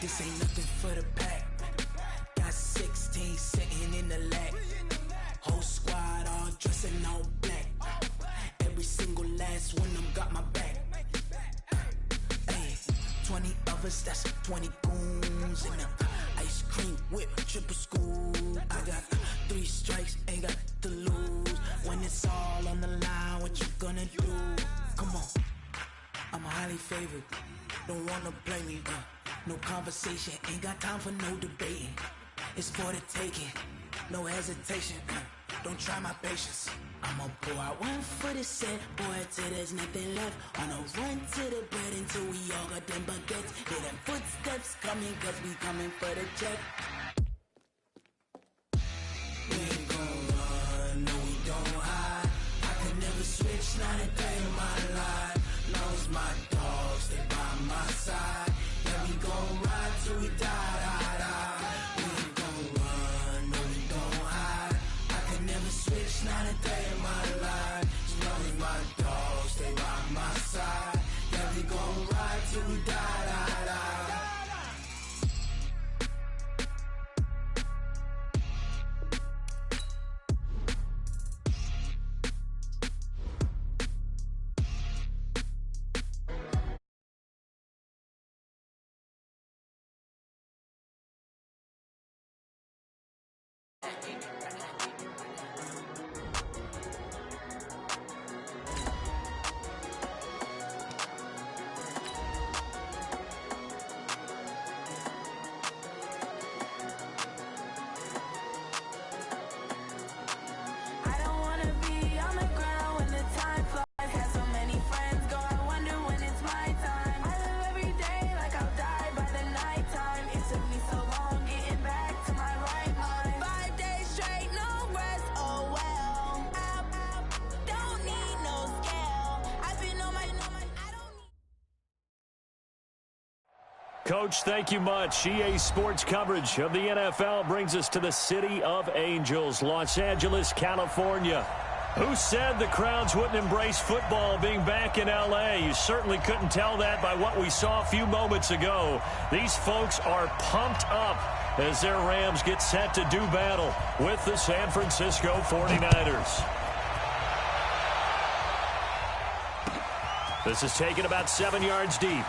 This ain't nothing for the pack. Got 16 sitting in the lap. Whole squad all dressing all black. Every single last one of them got my back. Hey, 20 of us, that's 20 goons in them. Ice cream whip, triple scoop. I got 3 strikes, ain't got to lose. When it's all on the line, what you gonna do? Come on, I'm highly favored. Don't wanna play me, no conversation. Ain't got time for no debating. It's for the taking, no hesitation. Don't try my patience. I'ma pour out one for the set, boy, till there's nothing left. On a run to the bread until we all got them baguettes. Hear them footsteps coming, cause we coming for the check. We ain't gon' run, no we don't hide. I could never switch, not a day in my life. Long as my dogs stay by my side. Yeah, we gon' ride till we die, die, die. We ain't gon' run, no we don't hide. I could never switch, not a day in my life. As long as my dogs stay by my side. Yeah, we gon' ride till we die, die, die. Coach, thank you much. EA Sports coverage of the NFL brings us to the City of Angels, Los Angeles, California. Who said the crowds wouldn't embrace football being back in L.A.? You certainly couldn't tell that by what we saw a few moments ago. These folks are pumped up as their Rams get set to do battle with the San Francisco 49ers. This is taken about 7 yards deep.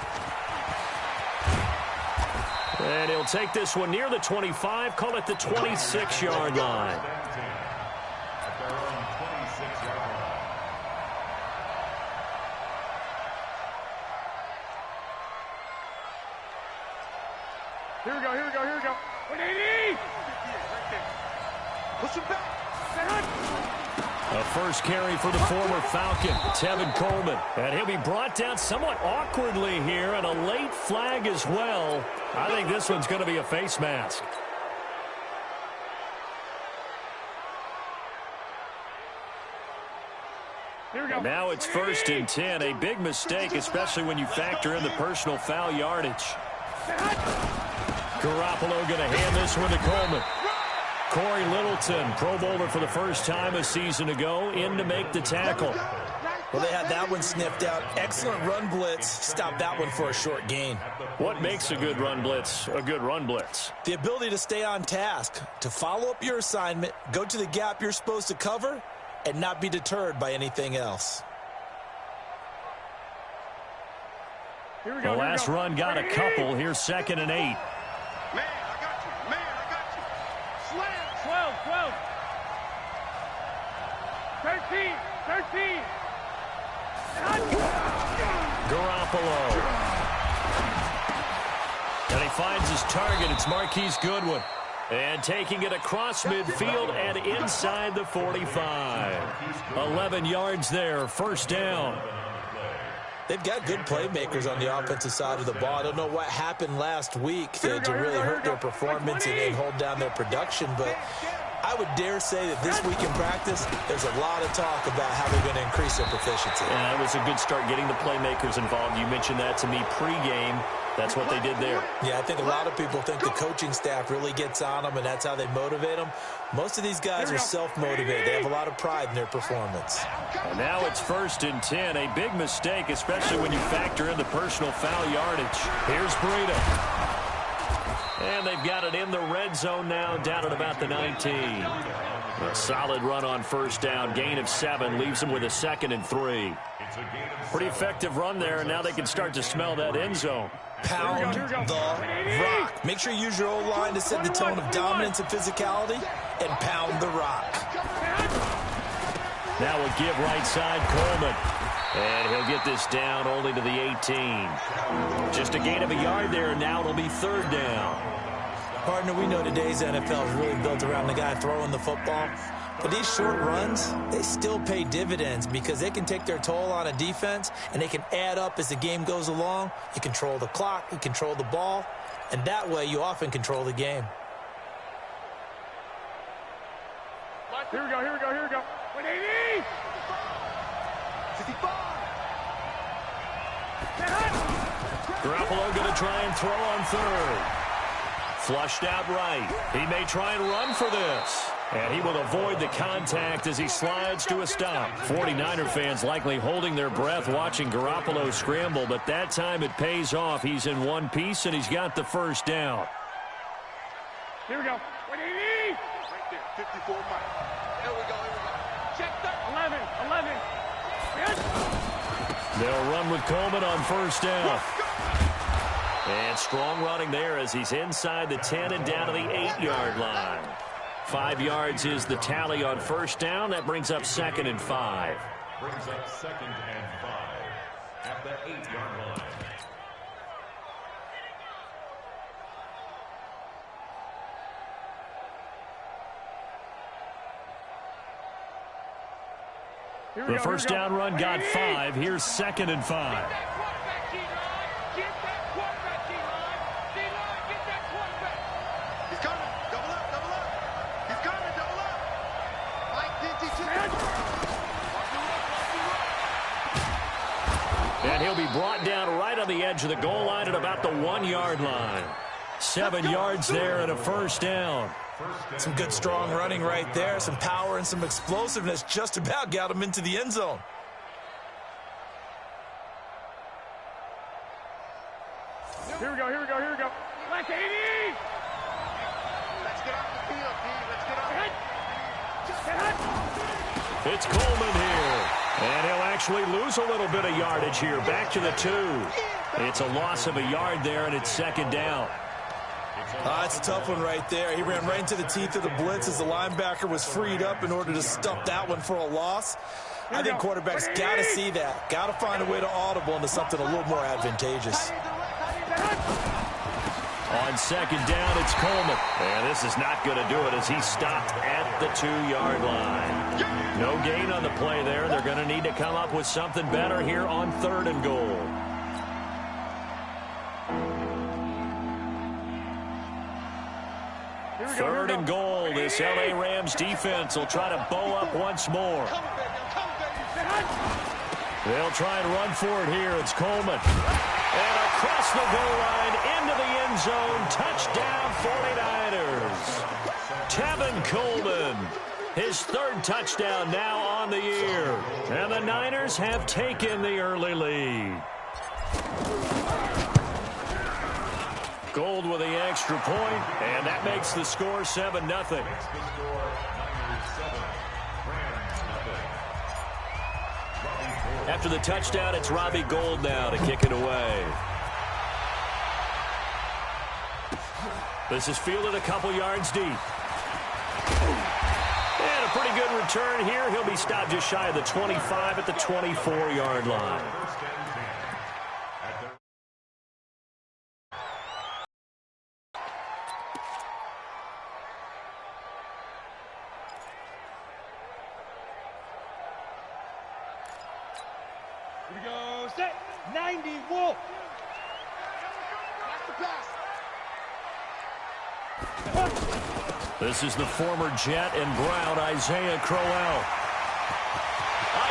And he'll take this one near the 25, call it the 26-yard line. Here we go. 180! Push him back. A first carry for the former Falcon, Tevin Coleman. And he'll be brought down somewhat awkwardly here, and a late flag as well. I think this one's going to be a face mask. Here we go. And now it's 1st and 10. A big mistake, especially when you factor in the personal foul yardage. Garoppolo going to hand this one to Coleman. Corey Littleton, Pro Bowler for the first time a season ago, in to make the tackle. Well, they had that one sniffed out. Excellent run blitz. Stopped that one for a short gain. What makes a good run blitz a good run blitz? The ability to stay on task, to follow up your assignment, go to the gap you're supposed to cover, and not be deterred by anything else. Here we go. The last run got a couple. Here's 2nd and 8. Man, I got you. Slam. 12. 13. Garoppolo. And he finds his target. It's Marquise Goodwin. And taking it across midfield and inside the 45. 11 yards there, first down. They've got good playmakers on the offensive side of the ball. I don't know what happened last week to really hurt their performance and hold down their production, but I would dare say that this week in practice, there's a lot of talk about how they're going to increase their proficiency. Yeah, it was a good start getting the playmakers involved. You mentioned that to me pregame. That's what they did there. Yeah, I think a lot of people think the coaching staff really gets on them, and that's how they motivate them. Most of these guys are self-motivated. They have a lot of pride in their performance. And now it's 1st and 10. A big mistake, especially when you factor in the personal foul yardage. Here's Breida. And they've got it in the red zone now, down at about the 19. A solid run on first down. Gain of 7 leaves them with a 2nd and 3. Pretty effective run there, and now they can start to smell that end zone. Pound the rock. Make sure you use your O-line to set the tone of dominance and physicality, and pound the rock. Now a give right side, Coleman. And he'll get this down only to the 18. Just a gain of a yard there, and now it'll be 3rd down. Partner, we know today's NFL is really built around the guy throwing the football. But these short runs, they still pay dividends because they can take their toll on a defense, and they can add up as the game goes along. You control the clock, you control the ball, and that way you often control the game. Here we go, here we go, here we go. 180! 55! Garoppolo going to try and throw on 3rd. Flushed out right. He may try and run for this. And he will avoid the contact as he slides to a stop. 49er fans likely holding their breath watching Garoppolo scramble, but that time it pays off. He's in one piece, and he's got the first down. Here we go. 180! Right there, 54 miles. Here we go, here we go. Check that. 11. Yes. They'll run with Coleman on first down. And strong running there as he's inside the 10 and down to the 8-yard line. 5 yards is the tally on first down. That brings up 2nd and 5. Brings up 2nd and 5 at the 8-yard line. The first down run got 5. Here's 2nd and 5. And he'll be brought down right on the edge of the goal line at about the 1-yard line. 7 yards there and a first down. Some good strong running right there. Some power and some explosiveness just about got him into the end zone. Here we go, here we go, here we go. Let's 80! Let's get off the field, Pete. Let's get off. It's Coleman here. And he'll actually lose a little bit of yardage here. Back to the 2. It's a loss of a yard there, and it's 2nd down. It's a tough one right there. He ran right into the teeth of the blitz as the linebacker was freed up in order to stuff that one for a loss. I think quarterbacks got to see that. Got to find a way to audible into something a little more advantageous. On 2nd down, it's Coleman. And this is not going to do it as he stopped at the 2-yard line. No gain on the play there. They're going to need to come up with something better here on 3rd and goal. Third and goal. This L.A. Rams defense will try to bow up once more. They'll try and run for it here. It's Coleman. And across the goal line into the end zone. Touchdown 49ers. Tevin Coleman. His 3rd touchdown now on the year. And the Niners have taken the early lead. Gold with the extra point, and that makes the score 7-0. After the touchdown, it's Robbie Gould now to kick it away. This is fielded a couple yards deep. And a pretty good return here. He'll be stopped just shy of the 25 at the 24-yard line. Here we go, set, 90, Wolf. That's the pass. This is the former Jet and Brown, Isaiah Crowell.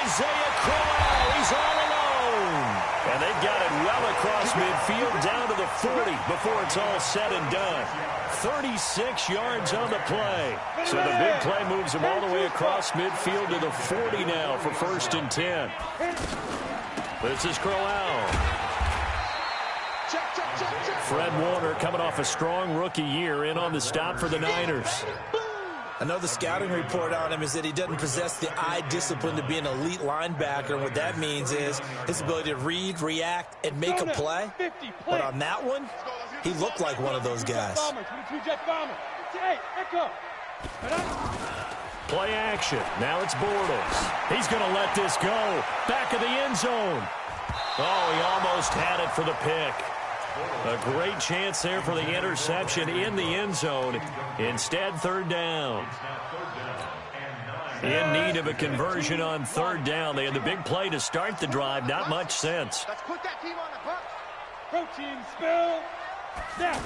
Isaiah Crowell, he's all alone. And they've got it well across midfield down to the 40 before it's all said and done. 36 yards on the play. So the big play moves him all the way across midfield to the 40 now for 1st and 10. This is Crowell. Fred Warner coming off a strong rookie year in on the stop for the Niners. I know the scouting report on him is that he doesn't possess the eye discipline to be an elite linebacker. And what that means is his ability to read, react, and make a play. But on that one, he looked like one of those guys. Play action. Now it's Bortles. He's going to let this go. Back of the end zone. Oh, he almost had it for the pick. A great chance there for the interception in the end zone. Instead, third down. In need of a conversion on third down. They had the big play to start the drive. Not much sense. Let's put that team on the puck. Protein spill. Snap.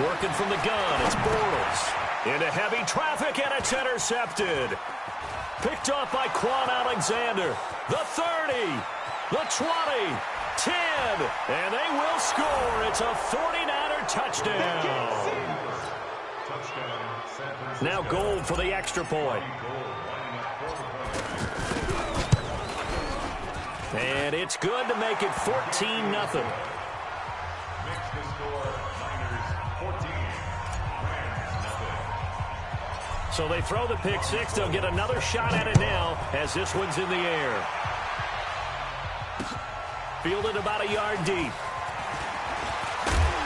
Working from the gun. It's Bortles. Into heavy traffic, and it's intercepted. Picked off by Quan Alexander. The 30. The 20. 10, and they will score. It's a 49er touchdown. Now Gold for the extra point. And it's good to make it 14-0. So they throw the pick six. They'll get another shot at it now as this one's in the air. Fielded about a yard deep.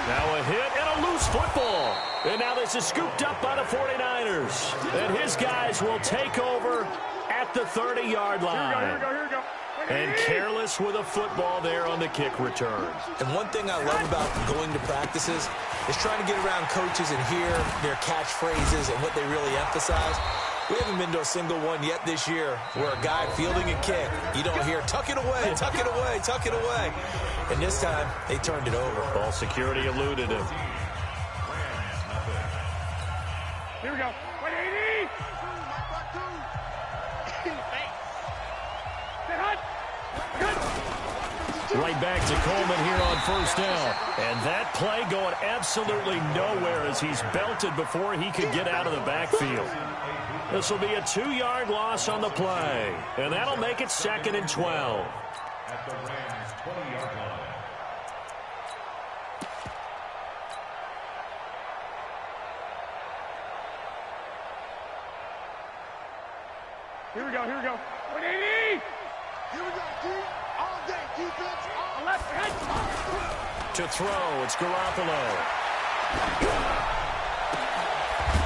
Now a hit and a loose football. And now this is scooped up by the 49ers. And his guys will take over at the 30-yard line. Here we go. And careless with a football there on the kick return. And one thing I love about going to practices is trying to get around coaches and hear their catchphrases and what they really emphasize. We haven't been to a single one yet this year where a guy fielding a kick, you don't hear, tuck it away, tuck it away, tuck it away. And this time, they turned it over. Ball security eluded him. Here we go. 180. Right back to Coleman here on first down. And that play going absolutely nowhere as he's belted before he could get out of the backfield. This will be a 2-yard loss on the play. And that'll make it 2nd and 12. At the Rams' 20-yard line. Here we go. 180. Here we go, team. All day, defense. All left, head. To throw, it's Garoppolo.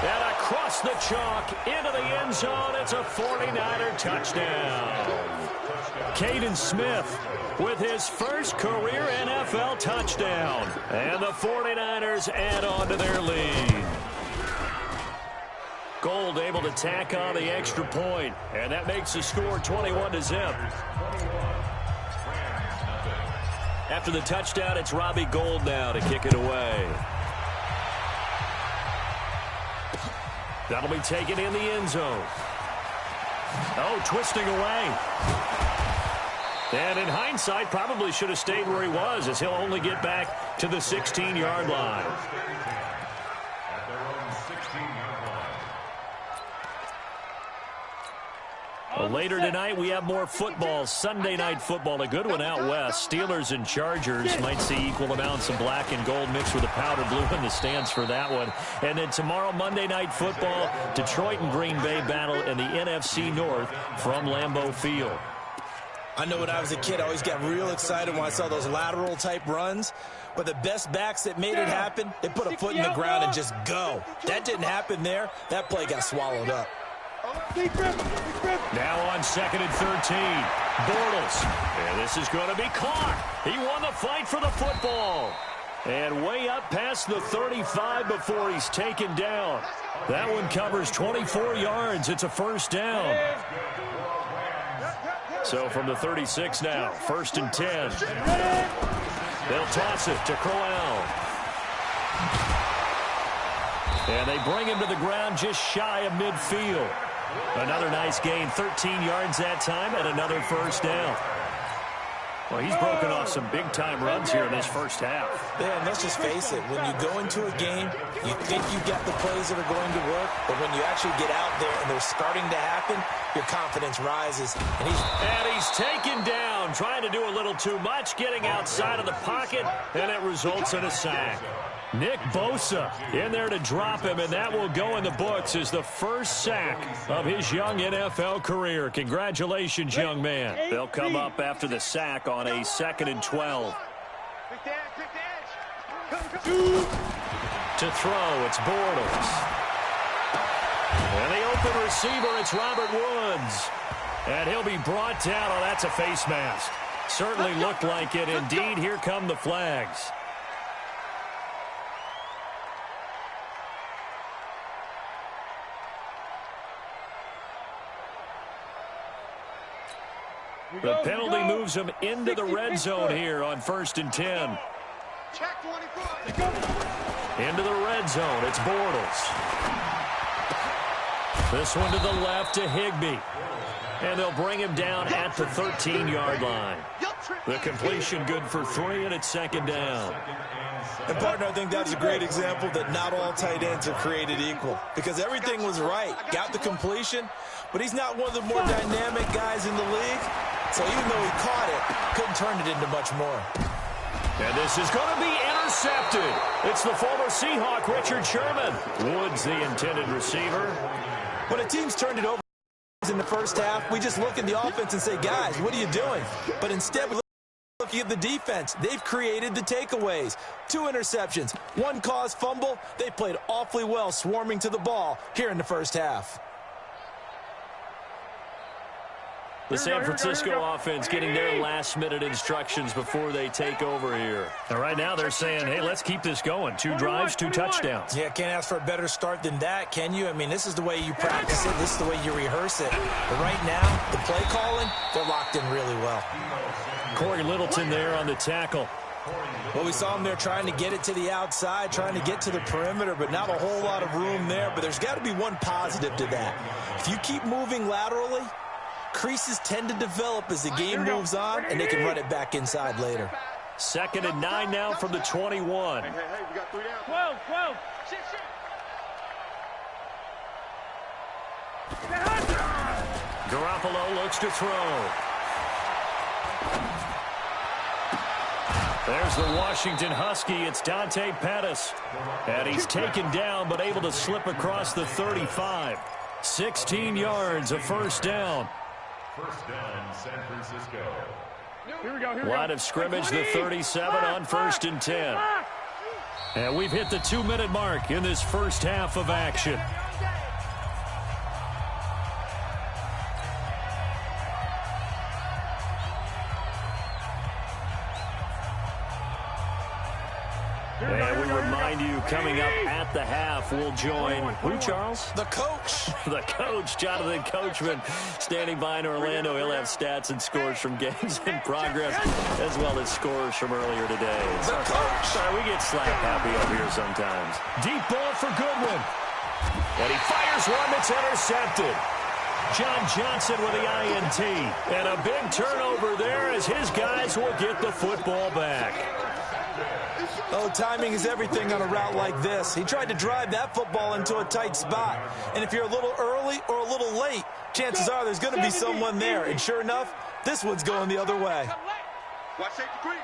And across the chalk into the end zone, it's a 49er touchdown. Caden Smith with his first career NFL touchdown. And the 49ers add on to their lead. Gold able to tack on the extra point, and that makes the score 21-0. After the touchdown, it's Robbie Gould now to kick it away. That'll be taken in the end zone. Oh, twisting away. And in hindsight, probably should have stayed where he was, as he'll only get back to the 16-yard line. Well, later tonight, we have more football, Sunday night football, a good one out west. Steelers and Chargers might see equal amounts of black and gold mixed with a powder blue in the stands for that one. And then tomorrow, Monday night football, Detroit and Green Bay battle in the NFC North from Lambeau Field. I know when I was a kid, I always got real excited when I saw those lateral-type runs. But the best backs that made it happen, they put a foot in the ground and just go. That didn't happen there. That play got swallowed up. Now on 2nd and 13, Bortles. And this is going to be caught. He won the fight for the football. And way up past the 35 before he's taken down. That one covers 24 yards. It's a first down. So from the 36 now, 1st and 10. They'll toss it to Crowell. And they bring him to the ground just shy of midfield. Another nice gain, 13 yards that time, and another first down. Well, he's broken off some big-time runs here in this first half. Yeah, and let's just face it. When you go into a game, you think you've got the plays that are going to work, but when you actually get out there and they're starting to happen, your confidence rises. And he's taken down, trying to do a little too much, getting outside of the pocket, and it results in a sack. Nick Bosa in there to drop him, and that will go in the books as the first sack of his young NFL career. Congratulations, young man. They'll come up after the sack on a 2nd and 12. To throw, it's Bortles. And the open receiver, it's Robert Woods. And he'll be brought down. Oh, that's a face mask. Certainly looked like it. Indeed, here come the flags. The penalty moves him into the red zone here on 1st and 10. Into the red zone, it's Bortles. This one to the left to Higbee. And they'll bring him down at the 13-yard line. The completion good for 3, and it's 2nd down. And, partner, I think that's a great example that not all tight ends are created equal. Because everything was right. Got the completion, but he's not one of the more dynamic guys in the league. So even though he caught it, couldn't turn it into much more. And this is going to be intercepted. It's the former Seahawk, Richard Sherman. Woods, the intended receiver. When a team's turned it over in the first half, we just look at the offense and say, guys, what are you doing? But instead, we looking at the defense. They've created the takeaways. 2 interceptions, 1 caused fumble. They played awfully well swarming to the ball here in the first half. The San Francisco offense getting their last-minute instructions before they take over here. And right now they're saying, hey, let's keep this going. 2 drives, 2 touchdowns. Yeah, can't ask for a better start than that, can you? I mean, this is the way you practice it. This is the way you rehearse it. But right now, the play calling, they're locked in really well. Corey Littleton there on the tackle. Well, we saw him there trying to get it to the outside, trying to get to the perimeter, but not a whole lot of room there. But there's got to be one positive to that. If you keep moving laterally, creases tend to develop as the game moves on, and they can run it back inside later. 2nd and 9 now from the 21. Hey, we got 3 down. 12. Garoppolo looks to throw. There's the Washington Husky. It's Dante Pettis. And he's taken down, but able to slip across the 35. 16 yards, a first down. First down, San Francisco. Here we go. Line of scrimmage, the 37 on 1st and 10. And we've hit the 2-minute mark in this first half of action. And we remind you, coming up at the half, we'll join who, Charles? The coach. The coach, Jonathan Coachman, standing by in Orlando. He'll have stats and scores from games in progress, as well as scores from earlier today. The coach. Sorry, we get slap happy up here sometimes. Deep ball for Goodwin. And he fires one that's intercepted. John Johnson with the INT. And a big turnover there as his guys will get the football back. Oh, timing is everything on a route like this. He tried to drive that football into a tight spot. And if you're a little early or a little late, chances are there's going to be someone there. And sure enough, this one's going the other way. Watch safety creep.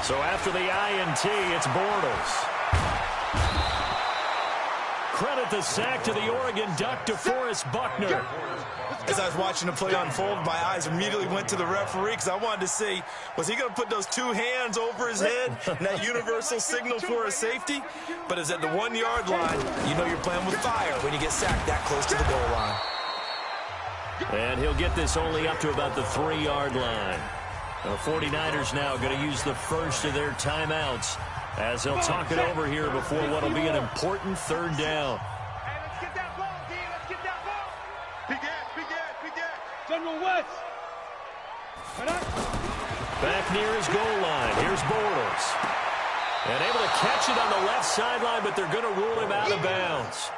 So after the INT, it's Bortles. Credit the sack to the Oregon Duck, DeForest Buckner. As I was watching the play unfold, my eyes immediately went to the referee because I wanted to see, was he going to put those 2 hands over his head and that universal signal for a safety? But it's at the 1-yard line. You know you're playing with fire when you get sacked that close to the goal line. And he'll get this only up to about the 3-yard line. The 49ers now going to use the first of their timeouts as they'll talk it over here before what will be an important 3rd down. Hey, let's get that ball, D. Let's get that ball. Big gas. General West. Back near his goal line. Here's Bortles. And able to catch it on the left sideline, but they're going to rule him out of bounds.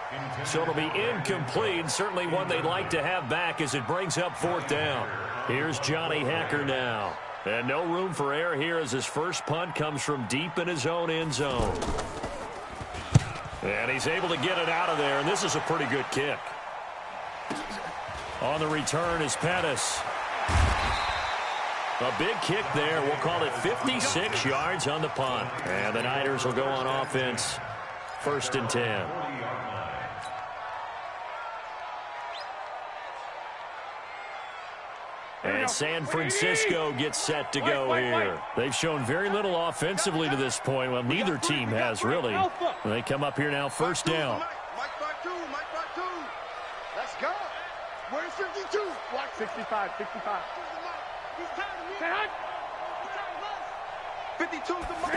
So it'll be incomplete. Certainly one they'd like to have back as it brings up 4th down. Here's Johnny Hacker now. And no room for error here as his first punt comes from deep in his own end zone. And he's able to get it out of there, and this is a pretty good kick. On the return is Pettis. A big kick there. We'll call it 56 yards on the punt. And the Niners will go on offense. 1st and 10. And San Francisco gets set to go here. They've shown very little offensively to this point. Well, neither team has really. They come up here now, 1st down. Mike by two. Let's go. Where's 52? Watch 65. 65. 52 the mark.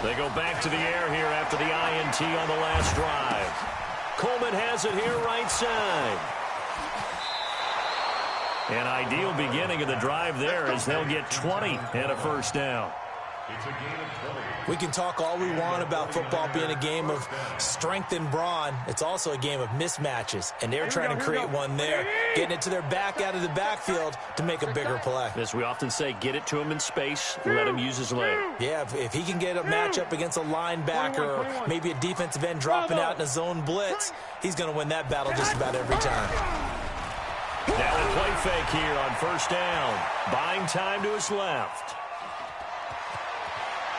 They go back to the air here after the INT on the last drive. Coleman has it here right side. An ideal beginning of the drive there as they'll get 20 and a 1st down. It's a game of 20. We can talk all we want about football being a game of strength and brawn. It's also a game of mismatches, and they're trying to create one there, getting it to their back out of the backfield to make a bigger play. As we often say, get it to him in space, let him use his leg. Yeah, if he can get a matchup against a linebacker or maybe a defensive end dropping out in a zone blitz, he's going to win that battle just about every time. Now a play fake here on 1st down. Buying time to his left.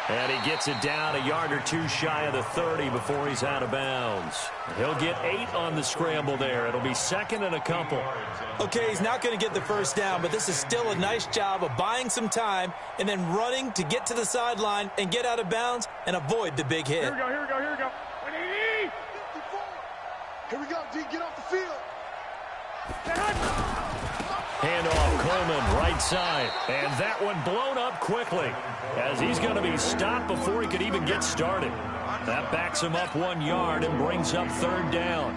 And he gets it down a yard or two shy of the 30 before he's out of bounds. He'll get 8 on the scramble there. It'll be 2nd and a couple. Okay, he's not going to get the 1st down, but this is still a nice job of buying some time and then running to get to the sideline and get out of bounds and avoid the big hit. Here we go. 180. 54. Here we go, D. Get off the field. Handoff, Coleman, right side. And that one blown up quickly as he's going to be stopped before he could even get started. That backs him up 1 yard and brings up 3rd down.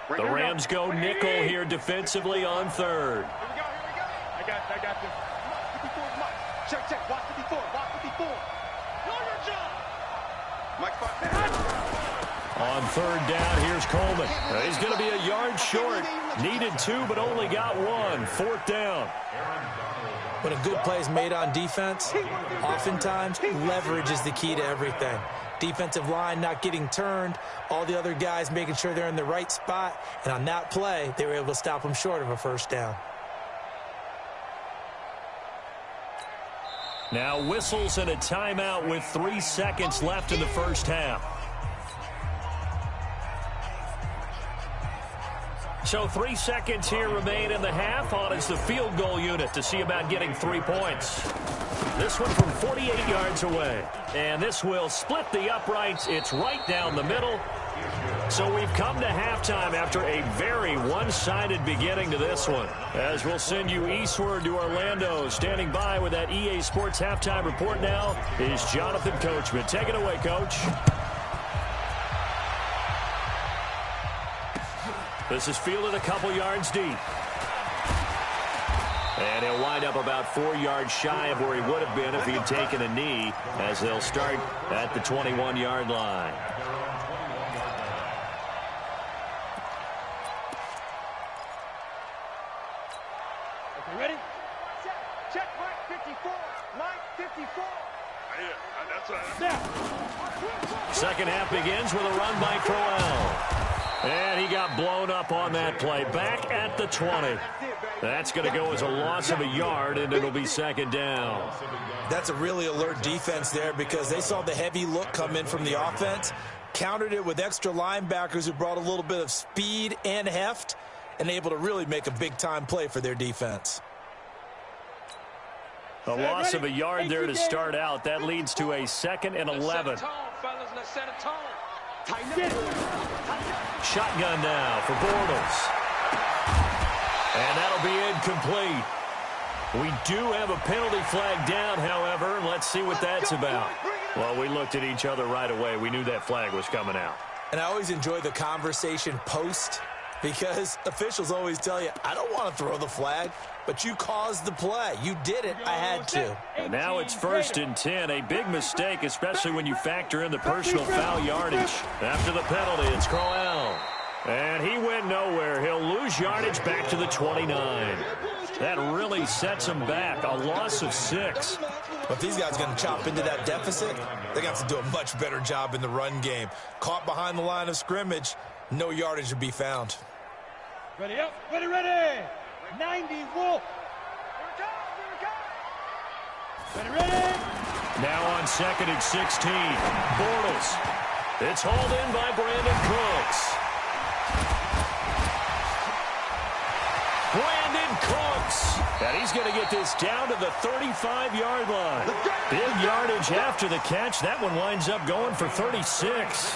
The Rams go nickel here defensively on 3rd. Here we go. I got this. 54 is Mike. Check. Watch 54. Know your job. Mike, on 3rd down, here's Coleman. He's going to be a yard short. Needed 2, but only got 1. 4th down. When a good play is made on defense, oftentimes leverage is the key to everything. Defensive line not getting turned, all the other guys making sure they're in the right spot, and on that play, they were able to stop them short of a 1st down. Now whistles and a timeout with 3 seconds left in the 1st half. So 3 seconds here remain in the half on as the field goal unit to see about getting 3 points. This one from 48 yards away. And this will split the uprights. It's right down the middle. So we've come to halftime after a very one-sided beginning to this one. As we'll send you eastward to Orlando. Standing by with that EA Sports halftime report now is Jonathan Coachman. Take it away, Coach. This is fielded a couple yards deep. And he'll wind up about 4 yards shy of where he would have been if he had taken a knee, as they'll start at the 21-yard line. Okay, ready? Check Mike 54. Mike 54. Second half begins with a run by Crowell. And he got blown up on that play. Back at the 20. That's going to go as a loss of a yard, and it'll be 2nd down. That's a really alert defense there because they saw the heavy look come in from the offense, countered it with extra linebackers who brought a little bit of speed and heft, and able to really make a big-time play for their defense. A loss of a yard there to start out. That leads to a 2nd and 11. Shotgun now for Bortles. And that'll be incomplete. We do have a penalty flag down, however. Let's see what that's about. Well, we looked at each other right away. We knew that flag was coming out. And I always enjoy the conversation post Because officials always tell you, I don't want to throw the flag, but you caused the play. You did it. I had to. And now it's 1st and 10. A big mistake, especially when you factor in the personal foul yardage. After the penalty, it's Crowell. And he went nowhere. He'll lose yardage back to the 29. That really sets him back. A loss of 6. But if these guys are going to chop into that deficit, they're going to have to do a much better job in the run game. Caught behind the line of scrimmage, no yardage to be found. Ready up, ready, ready. 90, Wolf. Ready, ready. Now on 2nd and 16. Bortles. It's hauled in by Brandon Cooks. Brandon Cooks. And he's going to get this down to the 35-yard line. Big yardage after the catch. That one winds up going for 36.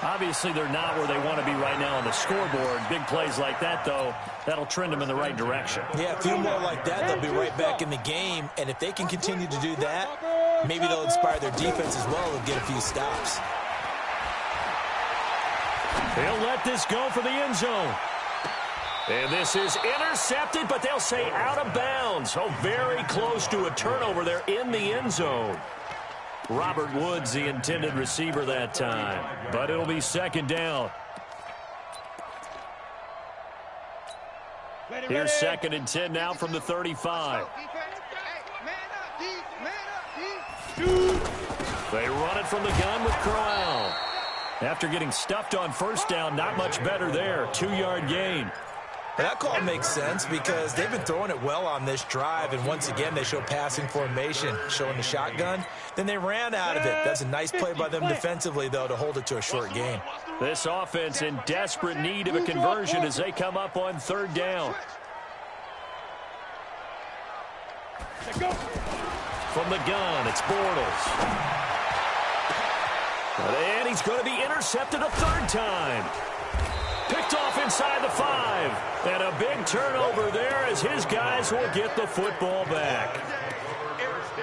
Obviously, they're not where they want to be right now on the scoreboard. Big plays like that, though, that'll trend them in the right direction. Yeah, a few more like that, they'll be right back in the game. And if they can continue to do that, maybe they'll inspire their defense as well and get a few stops. They'll let this go for the end zone. And this is intercepted, but they'll say out of bounds. Oh, very close to a turnover there in the end zone. Robert Woods, the intended receiver that time. But it'll be 2nd down. Here's 2nd and 10 now from the 35. They run it from the gun with Crowell. After getting stuffed on 1st down, not much better there. 2-yard gain. That call makes sense because they've been throwing it well on this drive, and once again they show passing formation, showing the shotgun. Then they ran out of it. That's a nice play by them defensively, though, to hold it to a short gain. This offense in desperate need of a conversion as they come up on 3rd down. From the gun, it's Bortles. And he's going to be intercepted a 3rd time. Picked off inside the 5. And a big turnover there as his guys will get the football back.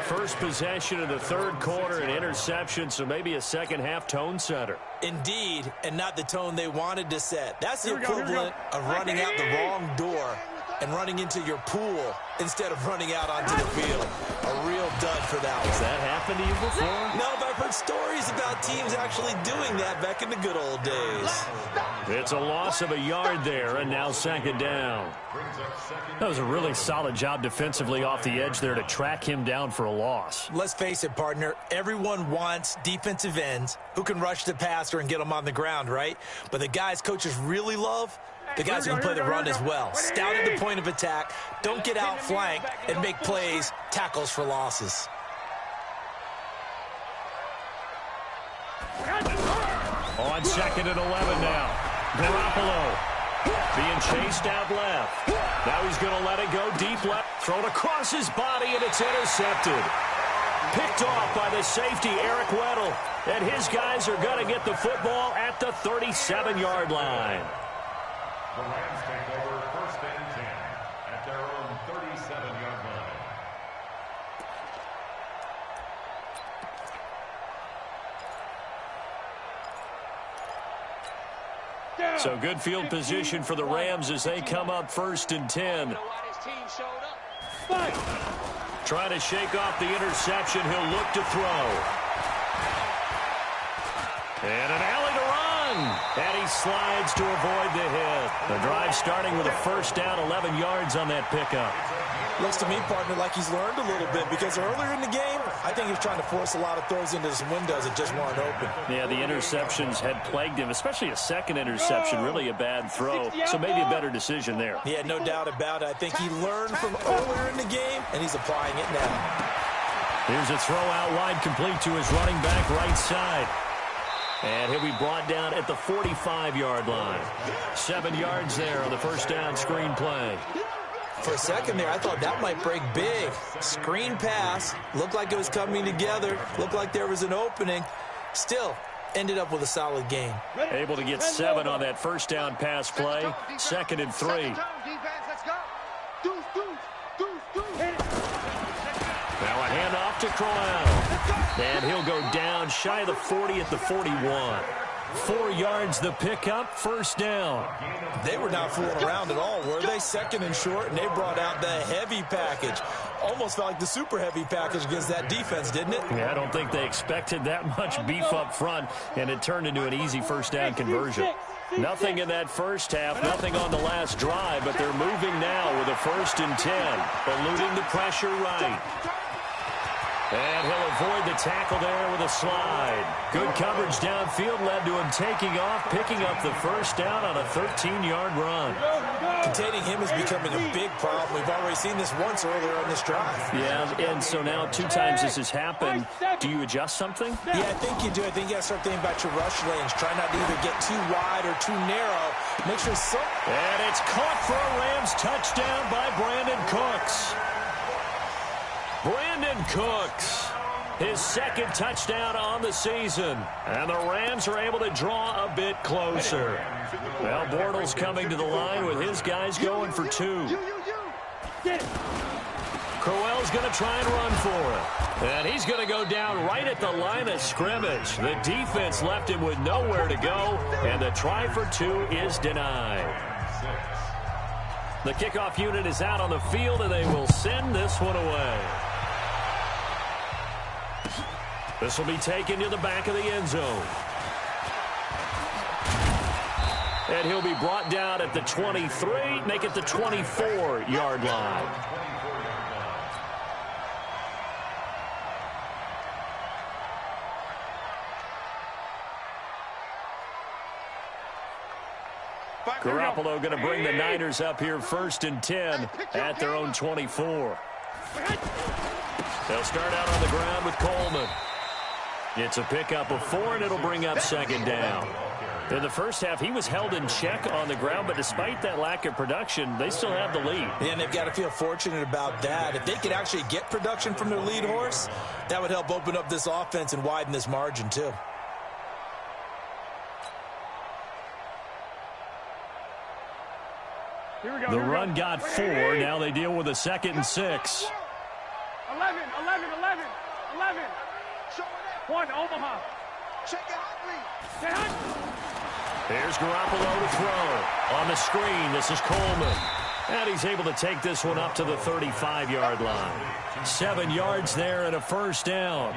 First possession of the 3rd quarter, an interception, so maybe a second-half tone setter. Indeed, and not the tone they wanted to set. That's the equivalent of running out the wrong door and running into your pool instead of running out onto the field. A real dud for that one. Has that happened to you before? No, but I've heard stories about teams actually doing that back in the good old days. It's a loss of a yard there, and now 2nd down. That was a really solid job defensively off the edge there to track him down for a loss. Let's face it, partner. Everyone wants defensive ends who can rush the passer and get them on the ground, right? But the guys coaches really love, the guys who can play the run as well. Scout at the point of attack, don't get outflanked, and make plays, tackles for losses. On 2nd and 11 now. Garoppolo being chased out left. Now he's going to let it go deep left. Thrown across his body, and it's intercepted. Picked off by the safety, Eric Weddle. And his guys are going to get the football at the 37-yard line. The Rams take over 1st and 10 at their own 37-yard line. So good field position for the Rams as they come up 1st and 10. Trying to shake off the interception. He'll look to throw. And an alley to run. And he slides to avoid the hit. The drive starting with a 1st down, 11 yards on that pickup. Looks to me, partner, like he's learned a little bit because earlier in the game, I think he was trying to force a lot of throws into some windows that just weren't open. Yeah, the interceptions had plagued him, especially a 2nd interception, really a bad throw. So maybe a better decision there. Yeah, no doubt about it. I think he learned from earlier in the game, and he's applying it now. Here's a throw out wide, complete to his running back right side. And he'll be brought down at the 45-yard line. 7 yards there on the 1st down screen play. For a second there, I thought that might break big. Screen pass. Looked like it was coming together. Looked like there was an opening. Still, ended up with a solid game. Able to get 7 on that 1st down pass play. 2nd and 3. Now a handoff to Crowell. And he'll go down shy of the 40 at the 41. 4 yards the pickup, first down. They were not fooling around at all, were they? Second and short, and they brought out the heavy package. Almost felt like the super heavy package against that defense, didn't it? Yeah, I don't think they expected that much beef up front, and it turned into an easy first down conversion. Nothing in that first half, nothing on the last drive, but they're moving now with a 1st and 10, eluding the pressure right. And he'll avoid the tackle there with a slide. Good coverage downfield led to him taking off, picking up the first down on a 13-yard run. Containing him is becoming a big problem. We've already seen this once earlier on this drive. Yeah, and so now 2 times this has happened. Do you adjust something? Yeah, I think you do. I think you got to start thinking about your rush lanes. Try not to either get too wide or too narrow. Make sure some... And it's caught for a Rams touchdown by Brandon Cooks. Brandon Cooks, his 2nd touchdown on the season. And the Rams are able to draw a bit closer. Well, Bortles coming to the line with his guys going for 2. Crowell's going to try and run for it. And he's going to go down right at the line of scrimmage. The defense left him with nowhere to go, and the try for 2 is denied. The kickoff unit is out on the field, and they will send this one away. This will be taken to the back of the end zone. And he'll be brought down at the 23, make it the 24-yard line. Garoppolo going to bring the Niners up here 1st and 10 at their own 24. They'll start out on the ground with Coleman. It's a pickup of 4, and it'll bring up 2nd down. In the first half, he was held in check on the ground, but despite that lack of production, they still have the lead. Yeah, and they've got to feel fortunate about that. If they could actually get production from their lead horse, that would help open up this offense and widen this margin, too. The run got 4. Now they deal with a 2nd and 6. 11. 1, Omaha. Here's Garoppolo to throw. On the screen, this is Coleman. And he's able to take this one up to the 35-yard line. 7 yards there and a first down.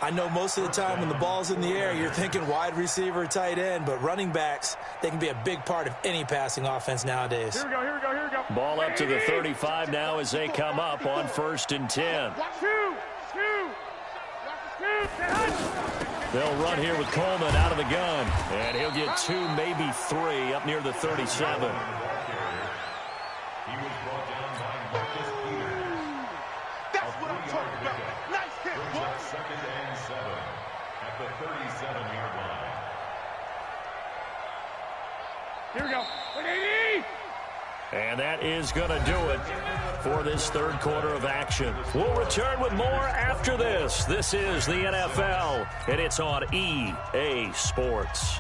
I know most of the time when the ball's in the air, you're thinking wide receiver, tight end, but running backs, they can be a big part of any passing offense nowadays. Here we go. Ball up to the 35 now as they come up on 1st and 10. They'll run here with Coleman out of the gun. And he'll get 2, maybe 3 up near the 37. That's what I'm talking about. Nice hit, boy. 2nd and 7 at the 37-yard line. Here we go. And that is going to do it for this 3rd quarter of action. We'll return with more after this. This is the NFL, and it's on EA Sports.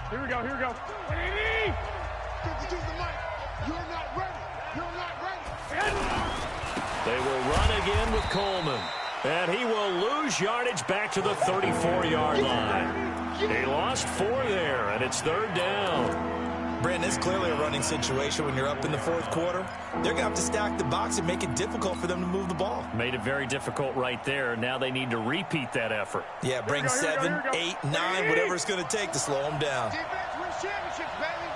Here we go. You're not ready. They will run again with Coleman. And he will lose yardage back to the 34-yard line. He lost 4 there, and it's 3rd down. Brandon, it's clearly a running situation when you're up in the 4th quarter. They're going to have to stack the box and make it difficult for them to move the ball. Made it very difficult right there. Now they need to repeat that effort. Yeah, bring 7, 8, 9, whatever it's going to take to slow them down. Defense wins championships, baby.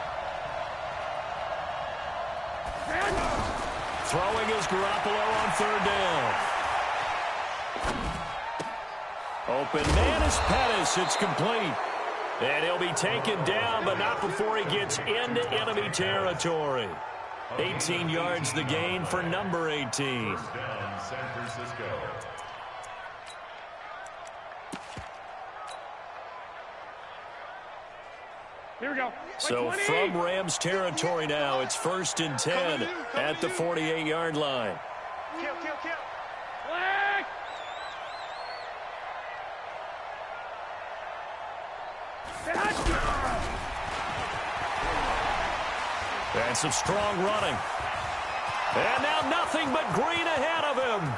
Throwing is Garoppolo on 3rd down. Open man is Pettis. It's complete. And he'll be taken down, but not before he gets into enemy territory. 18 yards the gain for number 18. First down, San Francisco. Here we go. So from Rams territory now, it's 1st and 10 at the 48-yard line. Kill. Flag. And some strong running. And now nothing but green ahead of him.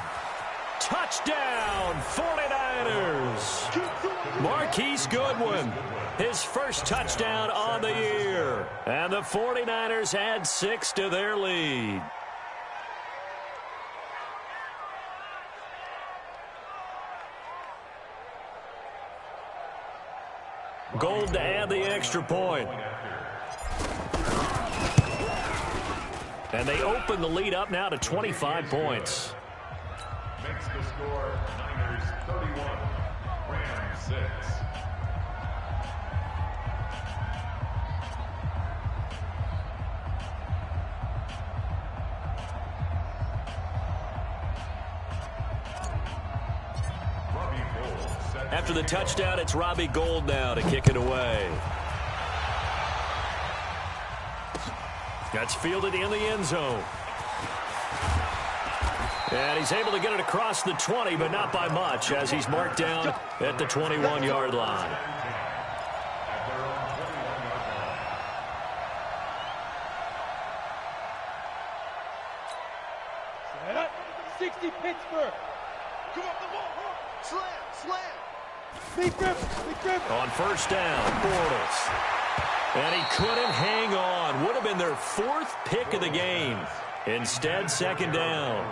Touchdown, 49ers. Marquise Goodwin, his first touchdown on the year. And the 49ers add 6 to their lead. Gold to add the extra point. And they open the lead up now to 25 points. Makes the score Niners 31, Rams 6. After the touchdown, it's Robbie Gould now to kick it away. That's fielded in the end zone. And he's able to get it across the 20, but not by much, as he's marked down at the 21-yard line. 60 Pittsburgh. Come on, the ball. Slam. Big grip. On first down, Bortles. And he couldn't hang on. Would have been their 4th pick of the game. Instead, second down.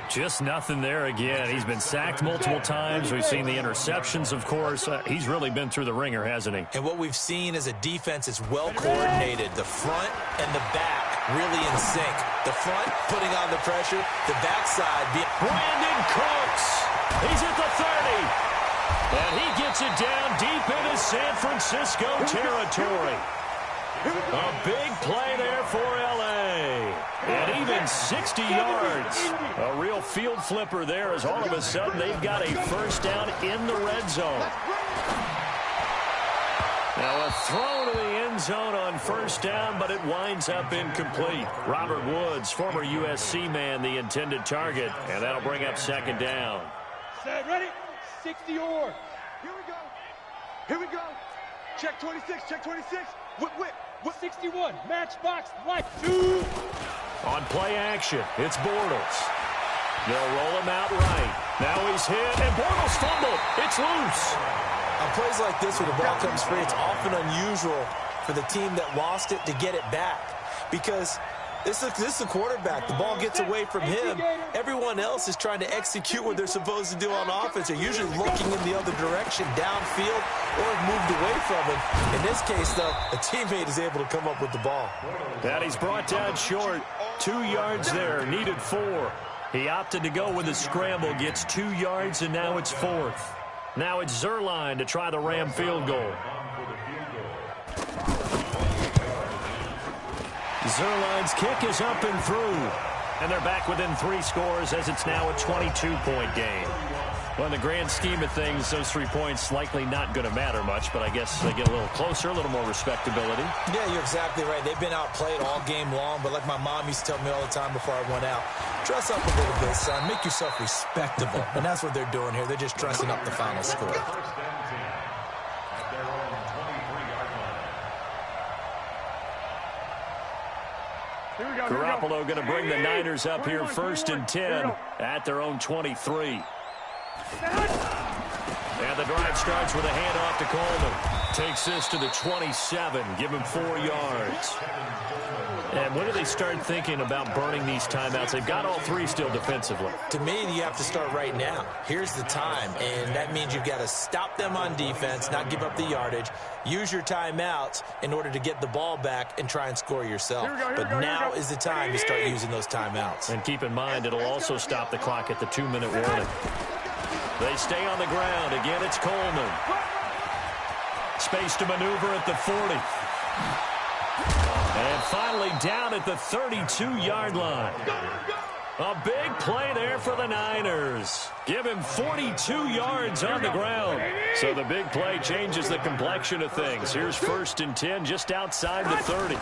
Just nothing there again. He's been sacked multiple times. We've seen the interceptions, of course. He's really been through the ringer, hasn't he? And what we've seen is a defense that's well coordinated. The front and the back really in sync. The front putting on the pressure. The backside being... Brandon Cooks. He's at the 30. And he gets it down deep into San Francisco territory. A big play there for L.A. And even 60 yards. A real field flipper there as all of a sudden they've got a first down in the red zone. Now a throw to the end zone on first down, but it winds up incomplete. Robert Woods, former USC man, the intended target, and that'll bring up second down. Set, ready? 60 or. Here we go. Check 26. Whip. 61. Matchbox. Like 2. On play action, it's Bortles. They'll roll him out right. Now he's hit, and Bortles fumbled. It's loose. On plays like this where the ball comes free, it's often unusual for the team that lost it to get it back. Because this is the quarterback. The ball gets away from him. Everyone else is trying to execute what they're supposed to do on offense. They're usually looking in the other direction, downfield, or have moved away from him. In this case, though, a teammate is able to come up with the ball. And he's brought down short. 2 yards there, needed 4. He opted to go with a scramble, gets 2 yards, and now it's 4th. Now it's Zerline to try the Ram field goal. Zerline's kick is up and through. And they're back within 3 scores as it's now a 22-point game. Well, in the grand scheme of things, those 3 points likely not going to matter much, but I guess they get a little closer, a little more respectability. Yeah, you're exactly right. They've been outplayed all game long, but like my mom used to tell me all the time before I went out, dress up a little bit, son. Make yourself respectable. And that's what they're doing here. They're just dressing up the final score. Garoppolo going to bring the Niners up here first and 10 at their own 23. And the drive starts with a handoff to Coleman. Takes this to the 27. Give him 4 yards. And when do they start thinking about burning these timeouts? They've got all 3 still defensively. To me, you have to start right now. Here's the time, and that means you've got to stop them on defense, not give up the yardage, use your timeouts in order to get the ball back and try and score yourself. But now is the time to start using those timeouts. And keep in mind, it'll also stop the clock at the 2-minute warning. They stay on the ground. Again, it's Coleman. Space to maneuver at the 40. And finally down at the 32-yard line. A big play there for the Niners. Give him 42 yards on the ground. So the big play changes the complexion of things. Here's first and 10 just outside the 30.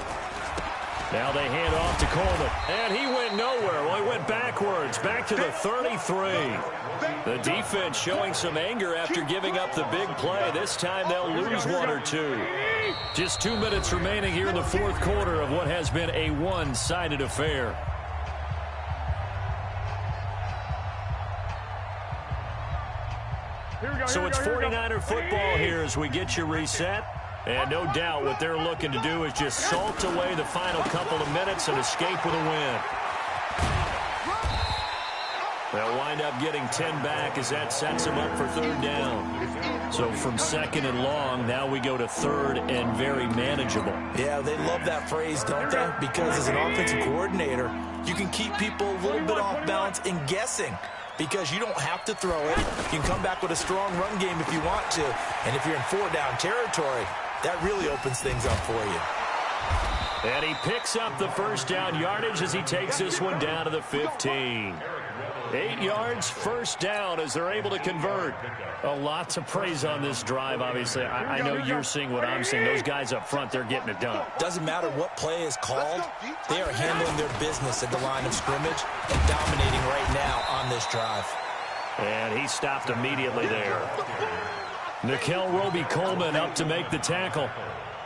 Now they hand off to Coleman. And he went nowhere. Well, he went backwards, back to the 33. The defense showing some anger after giving up the big play. This time they'll lose 1 or 2. Just 2 minutes remaining here in the 4th quarter of what has been a one-sided affair. So it's 49er football here as we get you reset. And no doubt what they're looking to do is just salt away the final couple of minutes and escape with a win. They'll wind up getting 10 back as that sets them up for third down. So from second and long, now we go to third and very manageable. Yeah, they love that phrase, don't they? Because as an offensive coordinator, you can keep people a little bit off balance and guessing because you don't have to throw it. You can come back with a strong run game if you want to. And if you're in four-down territory, that really opens things up for you. And he picks up the first down yardage as he takes this one down to the 15. 8 yards, first down as they're able to convert. A lot to praise on this drive, obviously. I know you're seeing what I'm seeing. Those guys up front, they're getting it done. Doesn't matter what play is called. They are handling their business at the line of scrimmage and dominating right now on this drive. And he stopped immediately there. Nickel Roby-Coleman up to make the tackle.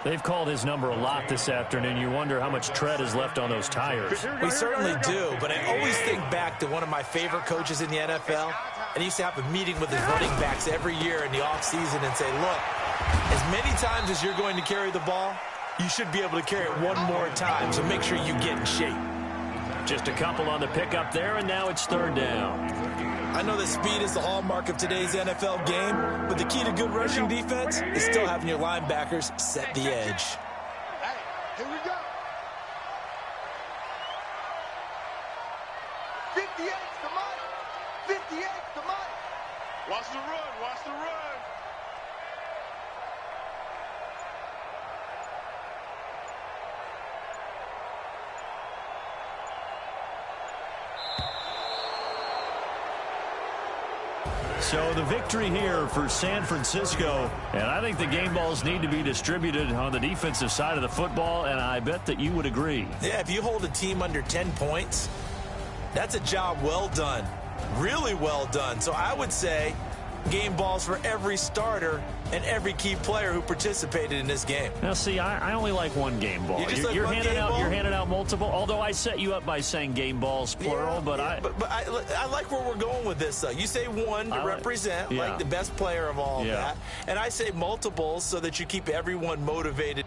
They've called his number a lot this afternoon. You wonder how much tread is left on those tires. We certainly do, but I always think back to one of my favorite coaches in the NFL, and he used to have a meeting with his running backs every year in the offseason and say, look, as many times as you're going to carry the ball, you should be able to carry it one more time, so make sure you get in shape. Just a couple on the pickup there, and now it's third down. I know that speed is the hallmark of today's NFL game, but the key to good rushing defense is still having your linebackers set the edge. Hey, here we go. 58's the money. 58's the money. Watch the run. Watch the run. So the victory here for San Francisco, and I think the game balls need to be distributed on the defensive side of the football, and I bet that you would agree. Yeah, if you hold a team under 10 points, that's a job well done, really well done. So I would say game balls for every starter and every key player who participated in this game. Now, see, I only like one game ball. You're handing out multiple, although I set you up by saying game balls, plural. Yeah, but I like where we're going with this, though. You say one to represent, like the best player of all of that. And I say multiples so that you keep everyone motivated.